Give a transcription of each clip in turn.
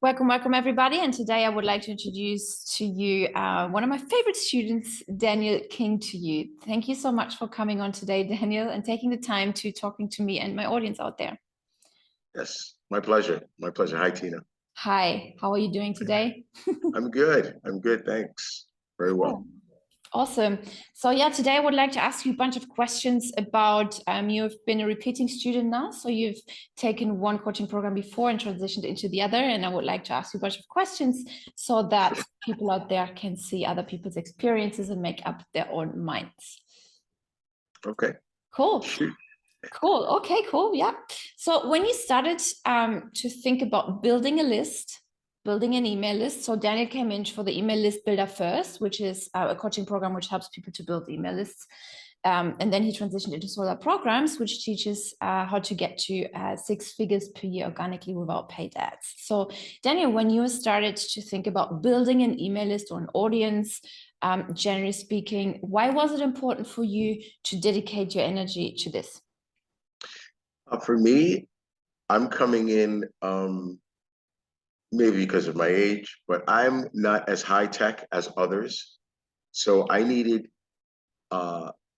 Welcome everybody. And today I would like to introduce to you one of my favorite students, Daniel King, to you. Thank you so much for coming on today, Daniel, and taking the time to talking to me and my audience out there. Yes, my pleasure. My pleasure. Hi, Tina. Hi, how are you doing today? I'm good. I'm good. Thanks. Very well. Awesome. So yeah, today I would like to ask you a bunch of questions about, you've been a repeating student now, so you've taken one coaching program before and transitioned into the other, and I would like to ask you a bunch of questions so that people out there can see other people's experiences and make up their own minds. Okay. Cool. Shoot. Cool. Okay, cool. Yeah. So when you started to think about building a list, building an email list. So Daniel came in for the email list builder first, which is a coaching program which helps people to build email lists. And then he transitioned into solar programs, which teaches how to get to 6 figures per year organically without paid ads. So Daniel, when you started to think about building an email list or an audience, generally speaking, why was it important for you to dedicate your energy to this? For me, I'm coming in maybe because of my age, but I'm not as high tech as others. So I needed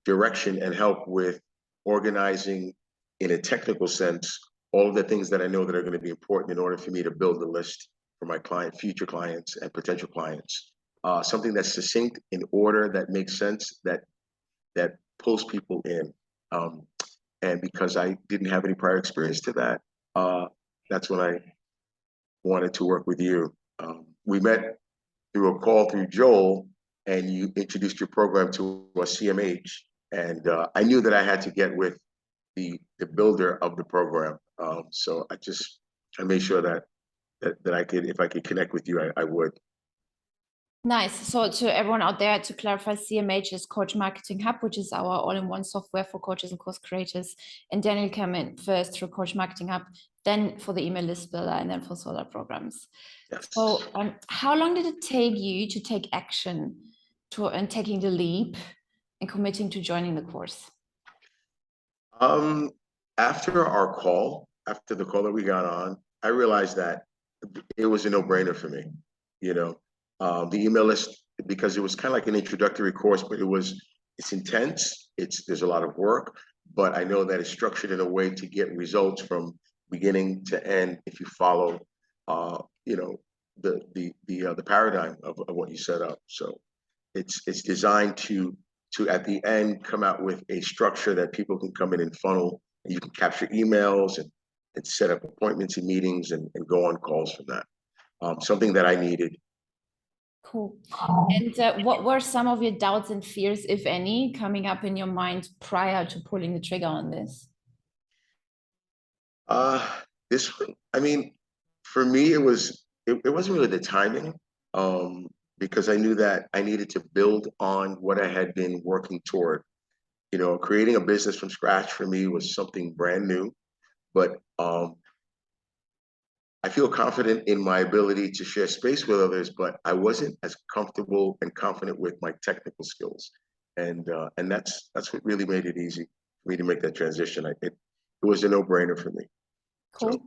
direction and help with organizing in a technical sense all of the things that I know that are going to be important in order for me to build a list for my future clients and potential clients. Something that's succinct, in order, that makes sense, that pulls people in. And because I didn't have any prior experience to that, that's when I wanted to work with you. We met through a call through Joel, and you introduced your program to a CMH, and I knew that I had to get with the builder of the program. So I made sure that I could, if I could connect with you, I would. Nice. So to everyone out there, to clarify, CMH is Coach Marketing Hub, which is our all-in-one software for coaches and course creators. And Daniel came in first through Coach Marketing Hub, then for the email list builder, and then for solar programs. Yes. So how long did it take you to take action and taking the leap and committing to joining the course? After the call that we got on, I realized that it was a no-brainer for me. The email list, because it was kind of like an introductory course, but it's intense. There's a lot of work, but I know that it's structured in a way to get results from beginning to end if you follow, the paradigm of what you set up. So it's designed to at the end come out with a structure that people can come in and funnel, and you can capture emails and set up appointments and meetings and go on calls from that. Something that I needed. Cool. And what were some of your doubts and fears, if any, coming up in your mind prior to pulling the trigger on this? This one, I mean, for me, it wasn't really the timing, because I knew that I needed to build on what I had been working toward. Creating a business from scratch for me was something brand new, but I feel confident in my ability to share space with others, but I wasn't as comfortable and confident with my technical skills. And that's what really made it easy for me to make that transition. It was a no-brainer for me. Cool.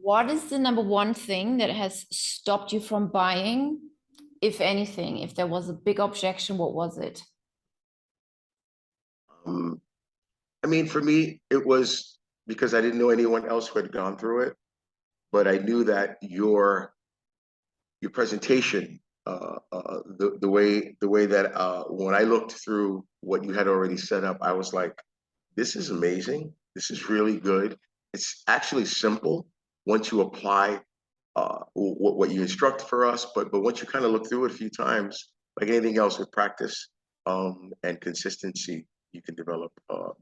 What is the number one thing that has stopped you from buying, if anything? If there was a big objection, what was it? I mean, for me, it was because I didn't know anyone else who had gone through it, but I knew that your presentation, the way that when I looked through what you had already set up, I was like, this is amazing. This is really good. It's actually simple once you apply what you instruct for us, but once you kind of look through it a few times, like anything else with practice and consistency, you can develop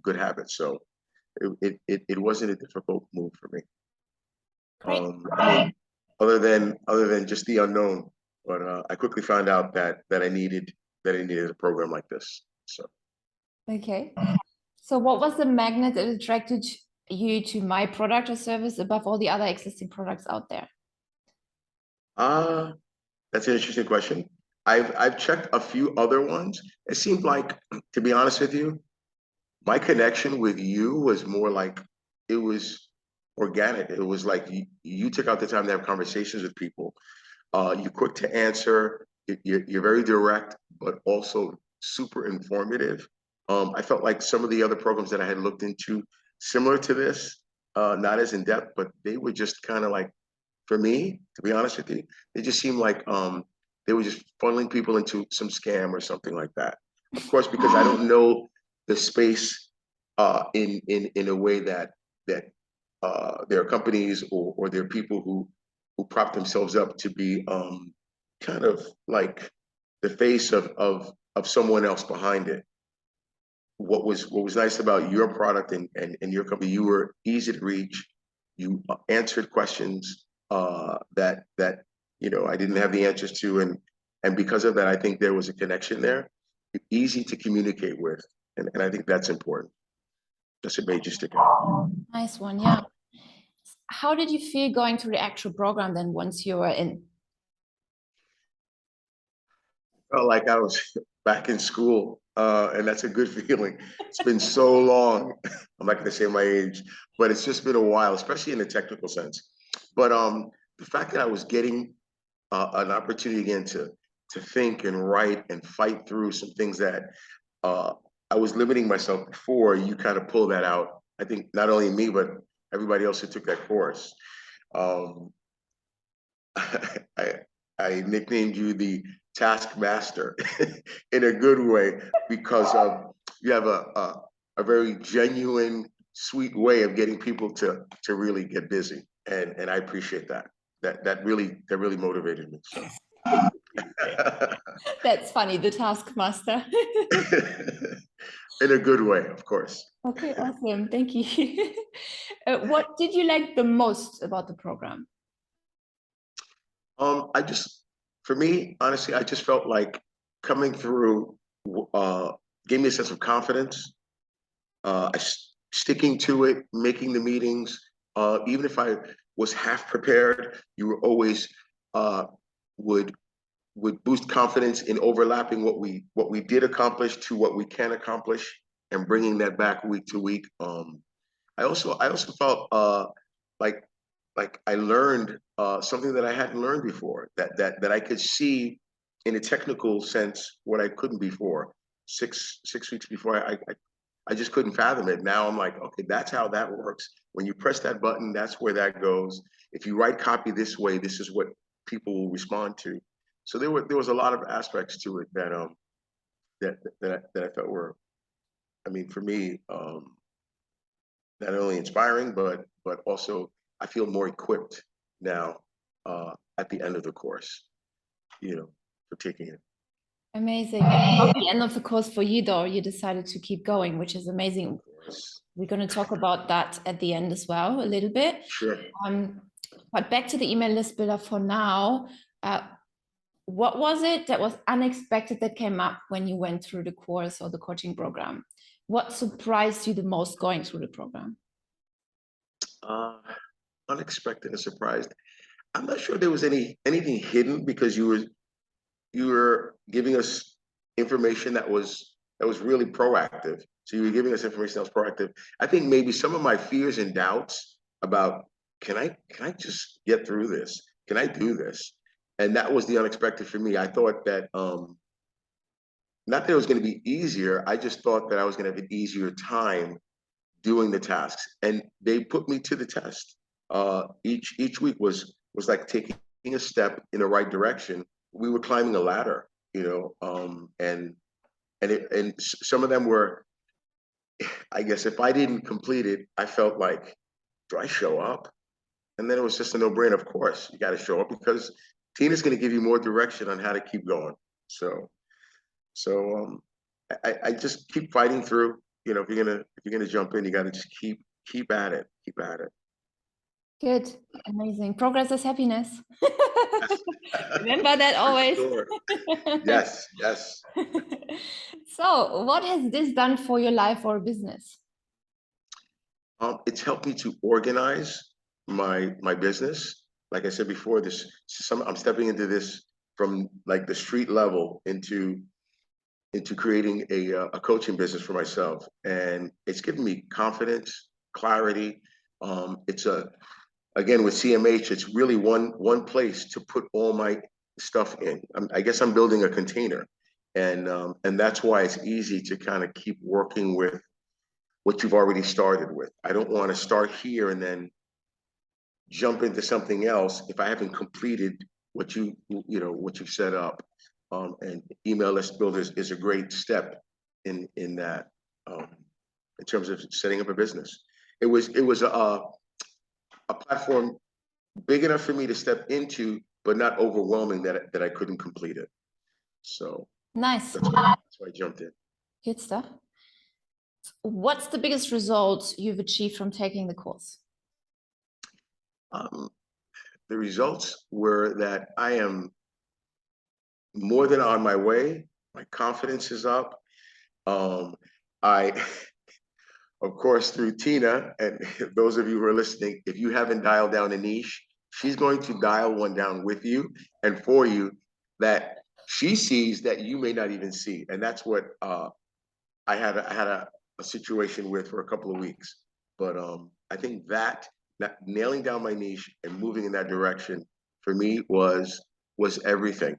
good habits. So it wasn't a difficult move for me. Other than just the unknown, but I quickly found out that I needed a program like this. So. Okay. So what was the magnet that attracted you to my product or service above all the other existing products out there? That's an interesting question. I've checked a few other ones. It seemed like, to be honest with you, my connection with you was more like it was organic. It was like you took out the time to have conversations with people. You're quick to answer. You're very direct, but also super informative. I felt like some of the other programs that I had looked into, similar to this, not as in depth, but they were just kind of like, for me, to be honest with you, they just seemed like they were just funneling people into some scam or something like that. Of course, because I don't know the space in a way that there are companies or there are people who prop themselves up to be kind of like the face of someone else behind it. What was nice about your product and your company, you were easy to reach. You answered questions that I didn't have the answers to, and because of that, I think there was a connection there. Easy to communicate with, and I think that's important. That's what made you stick out. Nice one, yeah. How did you feel going through the actual program then once you were in? Felt like I was back in school, and that's a good feeling. It's been so long. I'm not going to say my age, but it's just been a while, especially in the technical sense. But the fact that I was getting an opportunity again to think and write and fight through some things that I was limiting myself before, you kind of pull that out. I think not only me, but everybody else who took that course. Um, I, I nicknamed you the taskmaster in a good way because you have a very genuine, sweet way of getting people to really get busy, and I appreciate that. That really motivated me. So. That's funny, the taskmaster. In a good way, of course. Okay, awesome. Thank you. What did you like the most about the program? For me, honestly, I just felt like coming through gave me a sense of confidence. Sticking to it, making the meetings, even if I was half prepared, you were always would boost confidence in overlapping what we did accomplish to what we can accomplish and bringing that back week to week. I also felt like I learned something that I hadn't learned before, that I could see in a technical sense what I couldn't before. Six weeks before, I just couldn't fathom it. Now I'm like, okay, that's how that works. When you press that button, that's where that goes. If you write copy this way, this is what people will respond to. So there was a lot of aspects to it that I felt were, I mean, for me, not only inspiring, but also I feel more equipped now at the end of the course, for taking it. Amazing. At the end of the course for you, though, you decided to keep going, which is amazing. We're going to talk about that at the end as well, a little bit. Sure. But back to the email list builder for now. What was it that was unexpected that came up when you went through the course or the coaching program? What surprised you the most going through the program? Unexpected and surprised. I'm not sure there was anything hidden because you were giving us information that was really proactive. So you were giving us information that was proactive. I think maybe some of my fears and doubts about can I just get through this? Can I do this? And that was the unexpected for me. I thought that not that it was going to be easier. I just thought that I was going to have an easier time doing the tasks, and they put me to the test. Each week was like taking a step in the right direction. We were climbing a ladder, and some of them were, I guess, if I didn't complete it, I felt like, do I show up? And then it was just a no-brainer. Of course, you got to show up because Tina's going to give you more direction on how to keep going. So I just keep fighting through. If you're gonna jump in, you got to just keep at it. Keep at it. Good, amazing. Progress is happiness. Remember that always. Sure. Yes, yes. So, what has this done for your life or business? It's helped me to organize my business. Like I said before, I'm stepping into this from like the street level into creating a coaching business for myself, and it's given me confidence, clarity, It's again, with CMH, it's really one place to put all my stuff in. I guess I'm building a container, and that's why it's easy to kind of keep working with what you've already started with. I don't want to start here and then jump into something else if I haven't completed what what you've set up. And email list builders is a great step in that, in terms of setting up a business. It was a platform big enough for me to step into, but not overwhelming that I couldn't complete it. So Nice. that's why I jumped in. Good stuff. What's the biggest result you've achieved from taking the course? The results were that I am more than on my way. My confidence is up. I, of course, through Tina, and those of you who are listening, if you haven't dialed down a niche, she's going to dial one down with you and for you that she sees that you may not even see. And that's what I had a situation with for a couple of weeks. But I think that nailing down my niche and moving in that direction for me was everything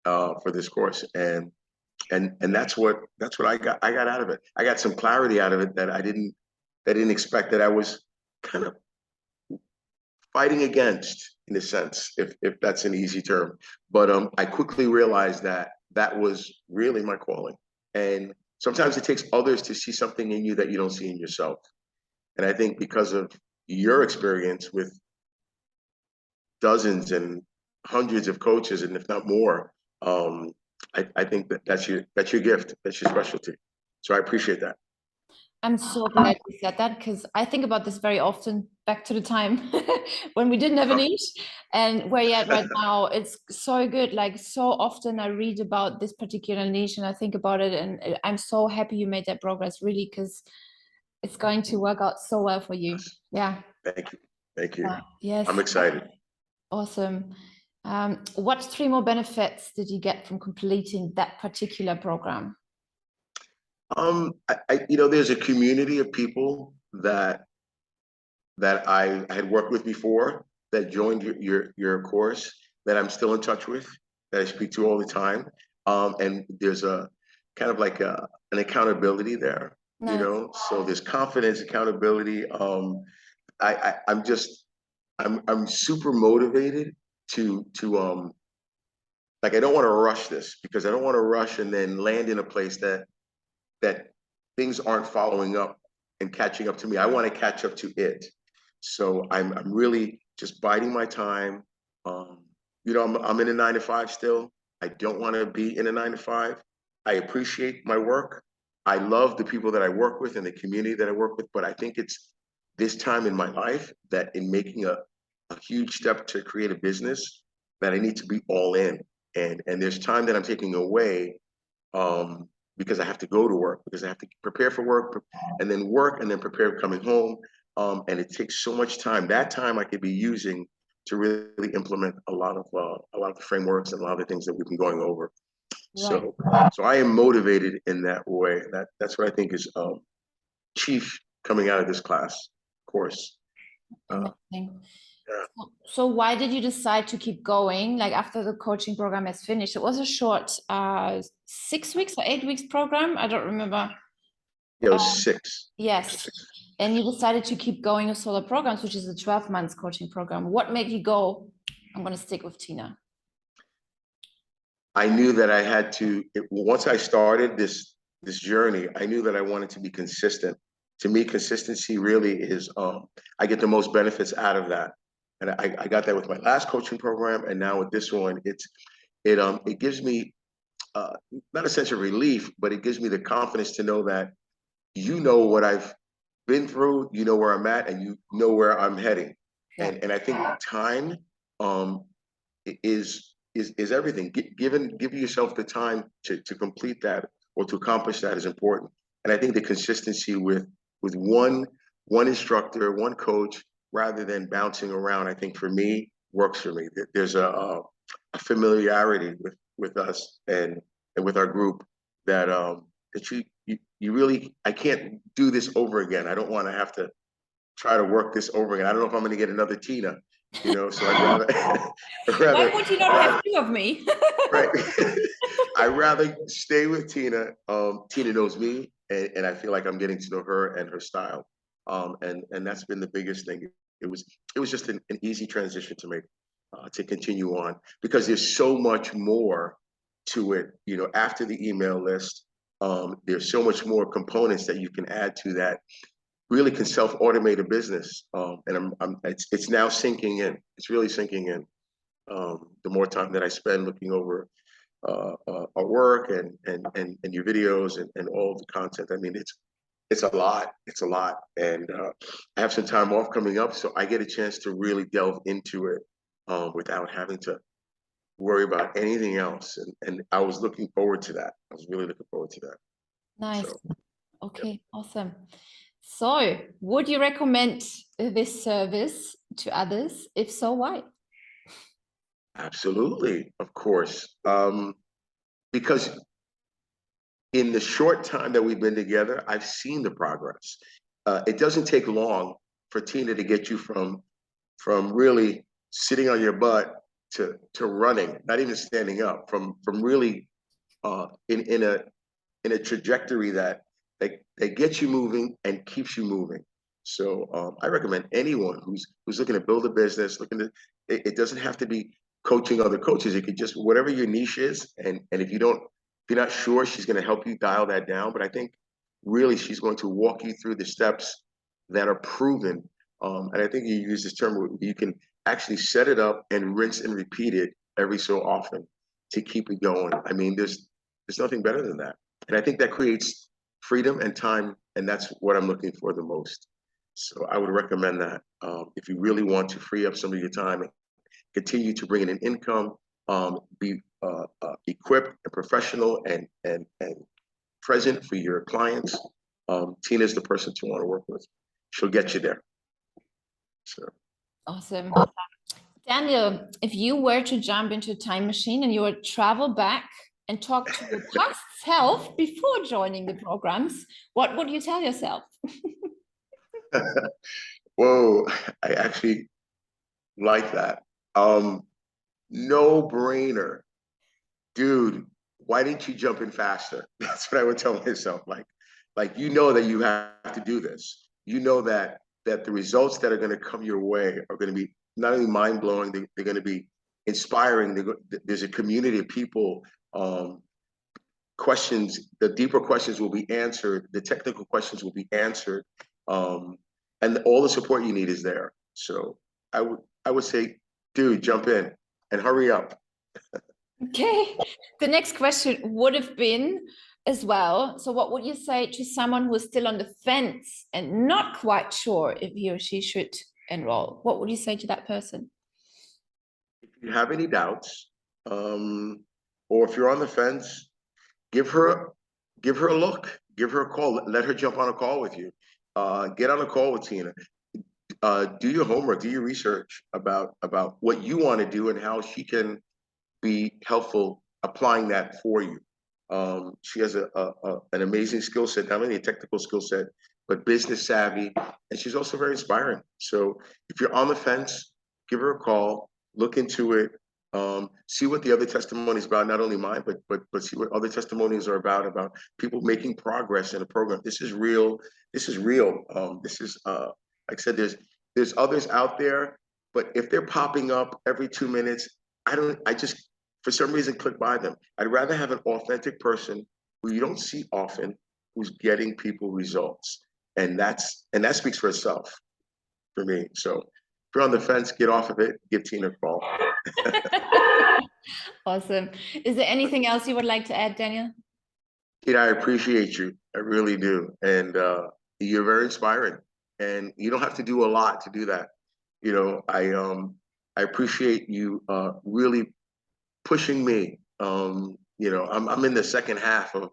for this course. And that's what I got out of it. I got some clarity out of it that I didn't expect, that I was kind of fighting against, in a sense, if that's an easy term. But I quickly realized that that was really my calling. And sometimes it takes others to see something in you that you don't see in yourself. And I think because of your experience with dozens and hundreds of coaches, and if not more, I think that's your gift, that's your specialty. So I appreciate that. I'm so glad you said that, because I think about this very often, back to the time when we didn't have a niche, and where you're at right now. It's so good. Like, so often I read about this particular niche and I think about it, and I'm so happy you made that progress, really, because it's going to work out so well for you. Yeah. Thank you. Thank you. Yes. I'm excited. Awesome. What 3 more benefits did you get from completing that particular program? There's a community of people that I had worked with before that joined your course, that I'm still in touch with, that I speak to all the time. And there's a kind of like an accountability there, Nice. So there's confidence, accountability. I'm super motivated to like, I don't want to rush this, because I don't want to rush and then land in a place that things aren't following up and catching up to me. I want to catch up to it. So I'm really just biding my time. I'm in a 9-to-5 still. I don't want to be in a 9-to-5. I appreciate my work. I love the people that I work with and the community that I work with, but I think it's this time in my life that, in making a huge step to create a business, that I need to be all in. And there's time that I'm taking away, because I have to go to work, because I have to prepare for work, and then prepare coming home. And it takes so much time. That time I could be using to really implement a lot of the frameworks and a lot of the things that we've been going over. Right. So I am motivated in that way. That's what I think is chief coming out of this course. Amazing. Yeah. So why did you decide to keep going? Like, after the coaching program is finished, it was a short 6 weeks or 8 weeks program. I don't remember. Yeah, it was 6. Yes. And you decided to keep going with solo programs, which is a 12 months coaching program. What made you go, I'm going to stick with Tina? I knew that I had to, once I started this journey, I knew that I wanted to be consistent. To me, consistency really is, I get the most benefits out of that. And I got that with my last coaching program, and now with this one, it gives me not a sense of relief, but it gives me the confidence to know that what I've been through, where I'm at, and where I'm heading. Yeah. And I think time is everything. Give yourself the time to complete that, or to accomplish that, is important. And I think the consistency with one instructor, one coach, rather than bouncing around, I think for me works for me. There's a familiarity with us and with our group that you really, I can't do this over again. I don't want to have to try to work this over again. I don't know if I'm going to get another Tina, you know, so I'd rather, rather, Why would you not have two of me? right. I'd rather stay with Tina. Tina knows me, and I feel like I'm getting to know her and her style. And that's been the biggest thing. It was just an easy transition to make, to continue on, because there's so much more to it. You know, after the email list, there's so much more components that you can add to that really can self-automate a business. And it's now sinking in. It's really sinking in. The more time that I spend looking over our work and your videos and all the content. I mean, it's a lot. It's a lot. And I have some time off coming up, so I get a chance to really delve into it without having to worry about anything else. And I was looking forward to that. I was really looking forward to that. Nice. So, Okay, awesome. So, would you recommend this service to others? If so, why? absolutely, of course. Because in the short time that we've been together, I've seen the progress. It doesn't take long for Tina to get you from really sitting on your butt to running, not even standing up, from really in a trajectory that gets you moving and keeps you moving. So I recommend anyone who's looking to build a business, looking to it doesn't have to be coaching other coaches. It could just whatever your niche is, and if you're not sure, she's going to help you dial that down. But I think really she's going to walk you through the steps that are proven. And I think you use this term where you can actually set it up and rinse and repeat it every so often to keep it going. I mean, there's nothing better than that. And I think that creates freedom and time, and that's what I'm looking for the most. So I would recommend that if you really want to free up some of your time and continue to bring in an income, be equipped and professional and present for your clients. Tina's the person to want to work with. She'll get you there. So. Awesome. Daniel, if you were to jump into a time machine and you would travel back and talk to your past self before joining the programs, what would you tell yourself? Whoa, I actually like that. No brainer. Dude, why didn't you jump in faster? That's what I would tell myself. Like you know that you have to do this. You know that the results that are going to come your way are going to be not only mind blowing, they're going to be inspiring. There's a community of people. Questions, the deeper questions will be answered. The technical questions will be answered, and all the support you need is there. So I would say, dude, jump in and hurry up. Okay, the next question would have been as well. So what would you say to someone who is still on the fence and not quite sure if he or she should enroll? What would you say to that person? If you have any doubts, or if you're on the fence, give her a look, give her a call, let her jump on a call with you. Get on a call with Tina. Do your homework, do your research about what you want to do and how she can be helpful applying that for you. She has an amazing skill set, not only a technical skill set, but business savvy, and she's also very inspiring. So if you're on the fence, give her a call, look into it, see what the other testimonies about, not only mine, but see what other testimonies are about people making progress in a program. This is real. This is real. This is like I said, there's others out there, but if they're popping up every 2 minutes, I just for some reason click by them. I'd rather have an authentic person who you don't see often, who's getting people results. And that speaks for itself for me. So if you're on the fence, get off of it, give Tina a call. Awesome. Is there anything else you would like to add, Daniel? Tina, I appreciate you. I really do. And you're very inspiring. And you don't have to do a lot to do that. You know, I appreciate you really pushing me. You know, I'm in the second half of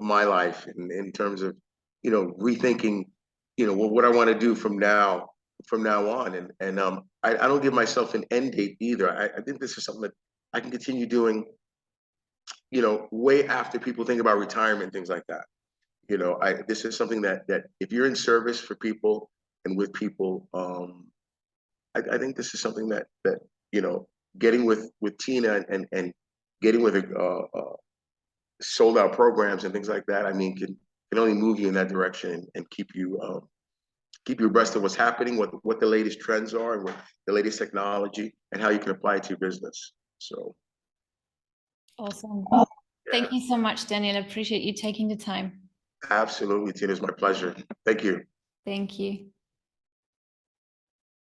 my life in terms of, you know, rethinking, you know, what I want to do from now on. And I don't give myself an end date either. I think this is something that I can continue doing, you know, way after people think about retirement, things like that. You know, this is something that if you're in service for people, and with people. I think this is something that you know, getting with Tina and getting with sold out programs and things like that. I mean, can only move you in that direction and keep you abreast of what's happening, what the latest trends are, and what the latest technology, and how you can apply it to your business. So Awesome. yeah. Thank you so much, Daniel. I appreciate you taking the time. Absolutely, Tina, it's my pleasure. Thank you. Thank you.